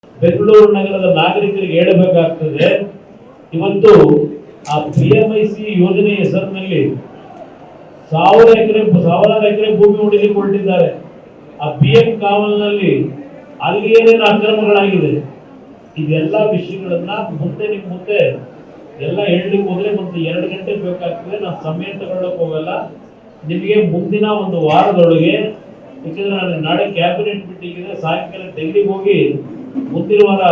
ಬೆಂಗಳೂರು ನಗರದ ನಾಗರಿಕರಿಗೆ ಹೇಳಬೇಕಾಗ್ತದೆ. ಇವತ್ತು ಆ PMIC ಯೋಜನೆ ಹೆಸರಿನಲ್ಲಿ ಸಾವಿರಾರು ಎಕರೆ ಭೂಮಿ ಹೊಡಿಲಿಕ್ಕೆ ಹೊರಟಿದ್ದಾರೆ. ಆ BM ಕಾವಲ್ನಲ್ಲಿ ಅಲ್ಲಿ ಏನೇನು ಅಕ್ರಮಗಳಾಗಿದೆ ಇದೆಲ್ಲ ವಿಷಯಗಳನ್ನ ಮುಂದೆ ನಿಮ್ಮ ಮುಂದೆ ಎಲ್ಲ ಹೇಳಲಿಕ್ಕೆ ಹೋದ್ರೆ ಮತ್ತೆ 2 ಗಂಟೆ ಬೇಕಾಗ್ತದೆ. ನಾನು ಸಮಯ ತಗೊಳ್ಳಕ್ಕೆ ಹೋಗಲ್ಲ. ನಿಮಗೆ ಮುಂದಿನ ಒಂದು ವಾರದೊಳಗೆ, ಯಾಕಂದ್ರೆ ನಾನು ನಾಳೆ ಕ್ಯಾಬಿನೆಟ್ ಮೀಟಿಂಗ್ ಇದೆ, ಸಾಯಂಕಾಲ ಡೆಲ್ಲಿಗೆ ಹೋಗಿ ಮುಂದಿನ ವಾರ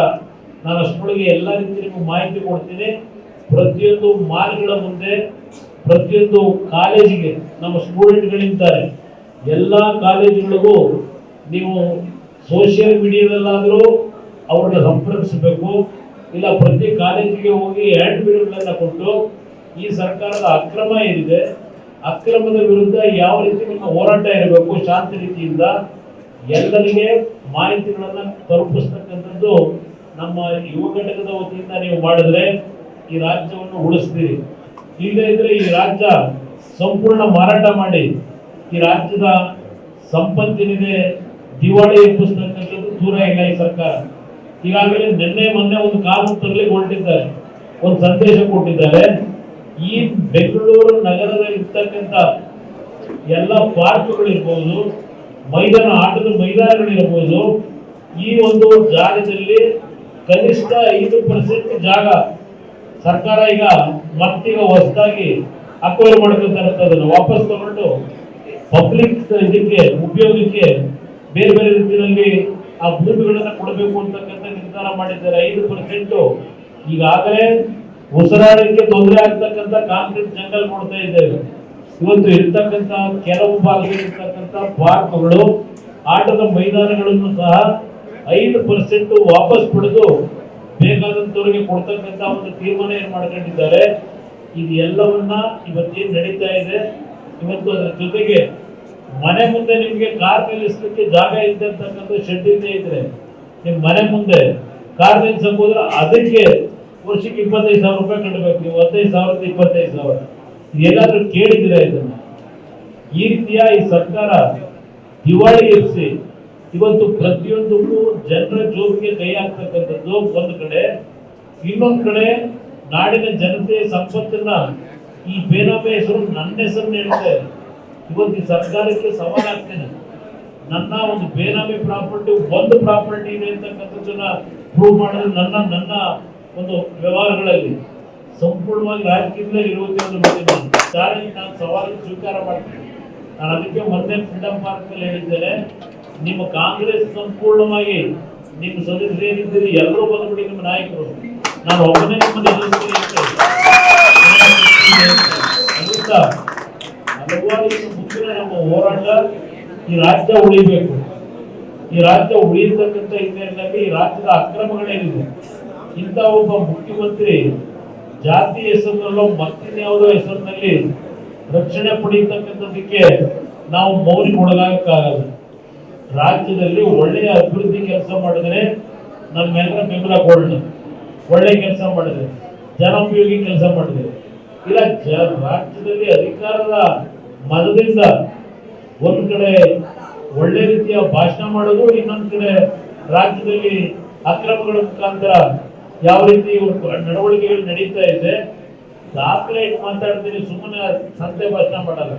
ನಾನು ಅಷ್ಟರೊಳಗೆ ಎಲ್ಲ ರೀತಿ ನಿಮಗೆ ಮಾಹಿತಿ ಕೊಡ್ತೀನಿ. ಪ್ರತಿಯೊಂದು ಮಾಲ್ಗಳ ಮುಂದೆ, ಪ್ರತಿಯೊಂದು ಕಾಲೇಜಿಗೆ ನಮ್ಮ ಸ್ಟೂಡೆಂಟ್ಗಳಿದ್ದಾರೆ, ಎಲ್ಲ ಕಾಲೇಜುಗಳಿಗೂ ನೀವು ಸೋಷಿಯಲ್ ಮೀಡಿಯಾದಲ್ಲಾದರೂ ಅವ್ರನ್ನ ಸಂಪರ್ಕಿಸಬೇಕು. ಇಲ್ಲ ಪ್ರತಿ ಕಾಲೇಜಿಗೆ ಹೋಗಿ ಹ್ಯಾಂಡ್ ಬಿಲ್ಗಳನ್ನು ಕೊಟ್ಟು ಈ ಸರ್ಕಾರದ ಅಕ್ರಮ ಏನಿದೆ, ಅಕ್ರಮದ ವಿರುದ್ಧ ಯಾವ ರೀತಿ ನಿಮ್ಮ ಹೋರಾಟ ಇರಬೇಕು, ಶಾಂತಿ ರೀತಿಯಿಂದ ಎಲ್ಲರಿಗೆ ಮಾಹಿತಿಗಳನ್ನು ತಲುಪಿಸ್ತಕ್ಕಂಥದ್ದು ನಮ್ಮ ಯುವ ಘಟಕದ ವತಿಯಿಂದ ನೀವು ಮಾಡಿದ್ರೆ ಈ ರಾಜ್ಯವನ್ನು ಉಳಿಸ್ತೀರಿ. ಇಲ್ಲದೇ ಇದ್ರೆ ಈ ರಾಜ್ಯ ಸಂಪೂರ್ಣ ಮಾರಾಟ ಮಾಡಿ ಈ ರಾಜ್ಯದ ಸಂಪತ್ತಿನಿದೆ ದಿವಾಳಿ ಎಬ್ಬಿಸ್ತಕ್ಕಂಥದ್ದು ದೂರ ಇಲ್ಲ ಈ ಸರ್ಕಾರ. ಈಗಾಗಲೇ ನಿನ್ನೆ ಮೊನ್ನೆ ಒಂದು ಕಾನೂನು ತರಲಿಕ್ಕೆ ಹೊರಟಿದ್ದಾರೆ, ಒಂದು ಸಂದೇಶ ಕೊಟ್ಟಿದ್ದಾರೆ. ಈ ಬೆಂಗಳೂರು ನಗರದಲ್ಲಿ ಇರ್ತಕ್ಕಂಥ ಎಲ್ಲ ಪಾರ್ಕ್ಗಳಿರ್ಬೋದು, ಆಟದ ಮೈದಾನಗಳಿರ್ಬೋದು, ಈ ಒಂದು ಜಾಗದಲ್ಲಿ ಕನಿಷ್ಠ 5% ಜಾಗ ಸರ್ಕಾರ ಈಗ ಮತ್ತೀಗ ಹೊಸದಾಗಿ ಅಕ್ವೈರ್ ಮಾಡ್ಕೊತಾ ಇರ್ತದನ್ನು ವಾಪಸ್ ತಗೊಂಡು ಪಬ್ಲಿಕ್ ಇದಕ್ಕೆ ಉಪಯೋಗಕ್ಕೆ ಬೇರೆ ಬೇರೆ ರೀತಿಯಲ್ಲಿ ಆ ಭೂಮಿಗಳನ್ನ ಕೊಡಬೇಕು ಅಂತಕ್ಕಂಥ ನಿರ್ಧಾರ ಮಾಡಿದ್ದಾರೆ. 5% ಈಗಾಗಲೇ ಉಸಿರಾಡಕ್ಕೆ ತೊಂದರೆ ಆಗ್ತಕ್ಕಂಥ ಕಾಂಕ್ರೀಟ್ ಜಂಗಲ್ ನೋಡ್ತಾ ಇದ್ದೇವೆ. ಇವತ್ತು ಇರ್ತಕ್ಕಂಥ ಕೆಲವು ಭಾಗದಲ್ಲಿ ಇರ್ತಕ್ಕಂಥ ಪಾರ್ಕ್ಗಳು, ಆಟದ ಮೈದಾನಗಳನ್ನು ಸಹ 5% ವಾಪಸ್ ಪಡೆದು ಬೇಕಾದಂತವರಿಗೆ ಕೊಡ್ತಕ್ಕಂಥ ಒಂದು ತೀರ್ಮಾನ ಏನ್ ಮಾಡ್ಕೊಂಡಿದ್ದಾರೆ. ಇದು ಎಲ್ಲವನ್ನ ಇವತ್ತೇನು ನಡೀತಾ ಇದೆ. ಇವತ್ತು ಅದರ ಜೊತೆಗೆ ಮನೆ ಮುಂದೆ ನಿಮಗೆ ಕಾರ್ ನಿಲ್ಲಿಸಲಿಕ್ಕೆ ಜಾಗ ಇದ್ದಂತಕ್ಕಂಥ ಶೆಡ್ ಇದ್ರೆ ನಿಮ್ ಮನೆ ಮುಂದೆ ಕಾರ್ ನಿಲ್ಸಕ್ ಹೋದ್ರೆ ಅದಕ್ಕೆ ವರ್ಷಕ್ಕೆ 25,000 ರೂಪಾಯಿ ಕಟ್ಟಬೇಕು. ನೀವು 15,000 25,000 ಎಲ್ಲಾದ್ರೂ ಕೇಳಿದಿರ ಇದನ್ನ? ಈ ರೀತಿಯ ಈ ಸರ್ಕಾರ ದಿವಾಳಿ ಎಬ್ಬಿಸಿ ಇವತ್ತು ಪ್ರತಿಯೊಂದಕ್ಕೂ ಜನರ ಜೋಬಿಗೆ ಕೈ ಹಾಕ್ತಕ್ಕಂಥದ್ದು ಒಂದು ಕಡೆ. ಇನ್ನೊಂದು ಕಡೆ ನಾಡಿನ ಜನತೆಯ ಸಂಪತ್ತನ್ನ ಈ ಬೇನಾಮಿ ಹೆಸರು ನನ್ನ ಹೆಸರನ್ನ ಹೇಳುತ್ತೆ. ಇವತ್ತು ಈ ಸರ್ಕಾರಕ್ಕೆ ಸವಾಲಾಗ್ತೇನೆ, ನನ್ನ ಒಂದು ಬೇನಾಮಿ ಪ್ರಾಪರ್ಟಿ ಒಂದು ಪ್ರಾಪರ್ಟಿ ಇದೆ ಅಂತಕ್ಕಂಥದ್ದನ್ನ ಪ್ರೂವ್ ಮಾಡಿದ್ರೆ ನನ್ನ ಒಂದು ವ್ಯವಹಾರಗಳಲ್ಲಿ ಸಂಪೂರ್ಣವಾಗಿ ರಾಜಕೀಯದಲ್ಲೇ ಇರುವುದೇ ಒಂದು ಚಾಲೆಂಜ್ ನಾನು ಸವಾಲು ಸ್ವೀಕಾರ ಮಾಡ್ತೀನಿ. ನಾನು ಅದಕ್ಕೆ ಮೊನ್ನೆ ಫ್ರೀಡಂ ಪಾರ್ಕ್ ಅಲ್ಲಿ ಹೇಳಿದ್ದೇನೆ, ನಿಮ್ಮ ಕಾಂಗ್ರೆಸ್ ಸಂಪೂರ್ಣವಾಗಿ ನಿಮ್ಮ ಸದಸ್ಯರು ಏನಿದ್ದೀರಿ ಎಲ್ಲರೂ ಬಂದ್ಬಿಡಿ, ನಿಮ್ಮ ನಾಯಕರು, ನಾನು ಒಬ್ಬನೇ ನಿಮ್ಮನ್ನು ಹಲವಾರು ಮುಂದಿನ ನಮ್ಮ ಹೋರಾಟ ಈ ರಾಜ್ಯ ಉಳಿಬೇಕು. ಈ ರಾಜ್ಯ ಉಳಿಯತಕ್ಕಂಥ ಹಿನ್ನೆಲೆಯಲ್ಲಿ ಈ ರಾಜ್ಯದ ಅಕ್ರಮಗಳೇನಿದೆ, ಇಂಥ ಒಬ್ಬ ಮುಖ್ಯಮಂತ್ರಿ ಜಾತಿ ಹೆಸರಿನಲ್ಲೋ ಮತ್ತಿನ್ಯಾವುದೋ ಹೆಸರಿನಲ್ಲಿ ರಕ್ಷಣೆ ಪಡೆಯತಕ್ಕಂಥದ್ದಕ್ಕೆ ನಾವು ಮೌನಿಗೊಳಗಾಗಕ್ಕಾಗಲ್ಲ. ರಾಜ್ಯದಲ್ಲಿ ಒಳ್ಳೆಯ ಅಭಿವೃದ್ಧಿ ಕೆಲಸ ಮಾಡಿದ್ರೆ ನಮ್ಮೆಲ್ಲರ ಬೆಂಬಲ ಕೊಡೋಣ. ಒಳ್ಳೆ ಕೆಲಸ ಮಾಡಿದ್ರೆ, ಜನೋಪಯೋಗಿ ಕೆಲಸ ಮಾಡಿದ್ರೆ, ಇಲ್ಲ ರಾಜ್ಯದಲ್ಲಿ ಅಧಿಕಾರದ ಮದದಿಂದ ಒಂದ್ ಕಡೆ ಒಳ್ಳೆ ರೀತಿಯ ಭಾಷಣ ಮಾಡೋದು, ಇನ್ನೊಂದ್ ಕಡೆ ರಾಜ್ಯದಲ್ಲಿ ಅಕ್ರಮಗಳ ಮುಖಾಂತರ ಯಾವ ರೀತಿ ನಡವಳಿಕೆಗಳು ನಡೀತಾ ಇದೆ ದಾಖಲೆ ಮಾತಾಡ್ತೀನಿ, ಸುಮ್ಮನೆ ಸಂತೆ ಭಾಷಣ ಮಾಡಲ್ಲ.